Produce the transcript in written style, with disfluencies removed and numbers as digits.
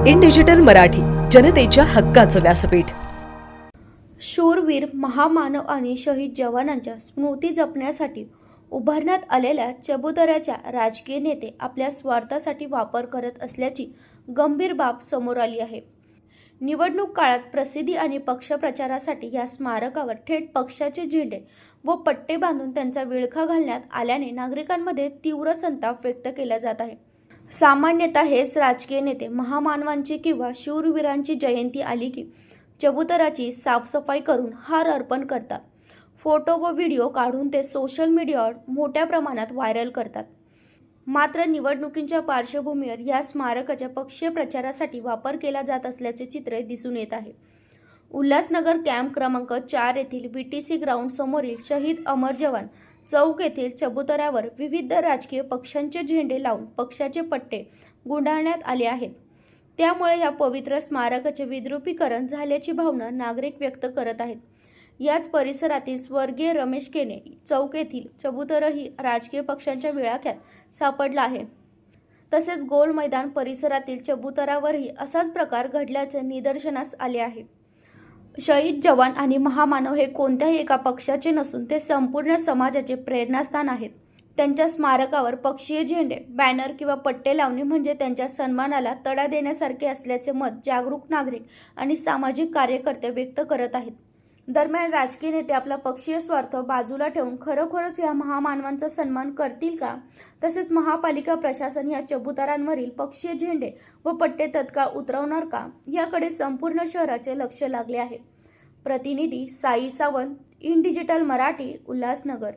In digital Marathi, जनतेच्या हक्काचं व्यासपीठ. शूरवीर महामानव आणि शहीद जवानांच्या स्मृती जपण्यासाठी उभारण्यात आलेल्या चबुतऱ्याचा राजकीय नेते आपल्या स्वार्थासाठी वापर करत असल्याची गंभीर बाब समोर आली आहे. निवडणूक काळात प्रसिद्धी आणि पक्षप्रचारासाठी या स्मारकावर थेट पक्षाचे झेंडे व पट्टे बांधून त्यांचा विळखा घालण्यात आल्याने नागरिकांमध्ये तीव्र संताप व्यक्त केला जात आहे. सामान्यतः हेच राजकीय नेते महामानवांची किंवा शूरवीरांची जयंती आली की चबुतऱ्याची साफसफाई करून हार अर्पण करतात. फोटो व व्हिडिओ काढून ते सोशल मीडियावर मोठ्या प्रमाणात व्हायरल करतात. मात्र निवडणुकींच्या पार्श्वभूमीवर या स्मारकाच्या पक्षीय प्रचारासाठी वापर केला जात असल्याचे चित्र दिसून येत आहे. उल्हासनगर कॅम्प क्रमांक 4 येथील BTC ग्राउंड समोरील शहीद अमर जवान चौक येथील चबुतऱ्यावर विविध राजकीय पक्षांचे झेंडे लावून पक्षाचे पट्टे गुंडाळण्यात आले आहेत. त्यामुळे या पवित्र स्मारकाचे विद्रुपीकरण झाल्याची भावना नागरिक व्यक्त करत आहेत. याच परिसरातील स्वर्गीय रमेश केने चौक येथील चबुतरही राजकीय पक्षांच्या विळख्यात सापडला आहे. तसेच गोल मैदान परिसरातील चबुतरावरही असाच प्रकार घडल्याचे निदर्शनास आले आहे. शहीद जवान आणि महामानव हे कोणत्याही एका पक्षाचे नसून ते संपूर्ण समाजाचे प्रेरणास्थान आहेत. त्यांच्या स्मारकावर पक्षीय झेंडे, बॅनर किंवा पट्टे लावणे म्हणजे त्यांच्या सन्मानाला तडा देण्यासारखे असल्याचे मत जागरूक नागरिक आणि सामाजिक कार्यकर्ते व्यक्त करत आहेत. दरम्यान राजकीय नेते आपला पक्षीय स्वार्थ बाजूला ठेवून खरोखरच या महामानवांचा सन्मान करतील का? तसेच महापालिका प्रशासन या चबुतऱ्यांवरील पक्षीय झेंडे व पट्टे तत्काळ उतरवणार का? याकडे संपूर्ण शहराचे लक्ष लागले आहे. प्रतिनिधी साई सावंत, इन डिजिटल मराठी, उल्हासनगर.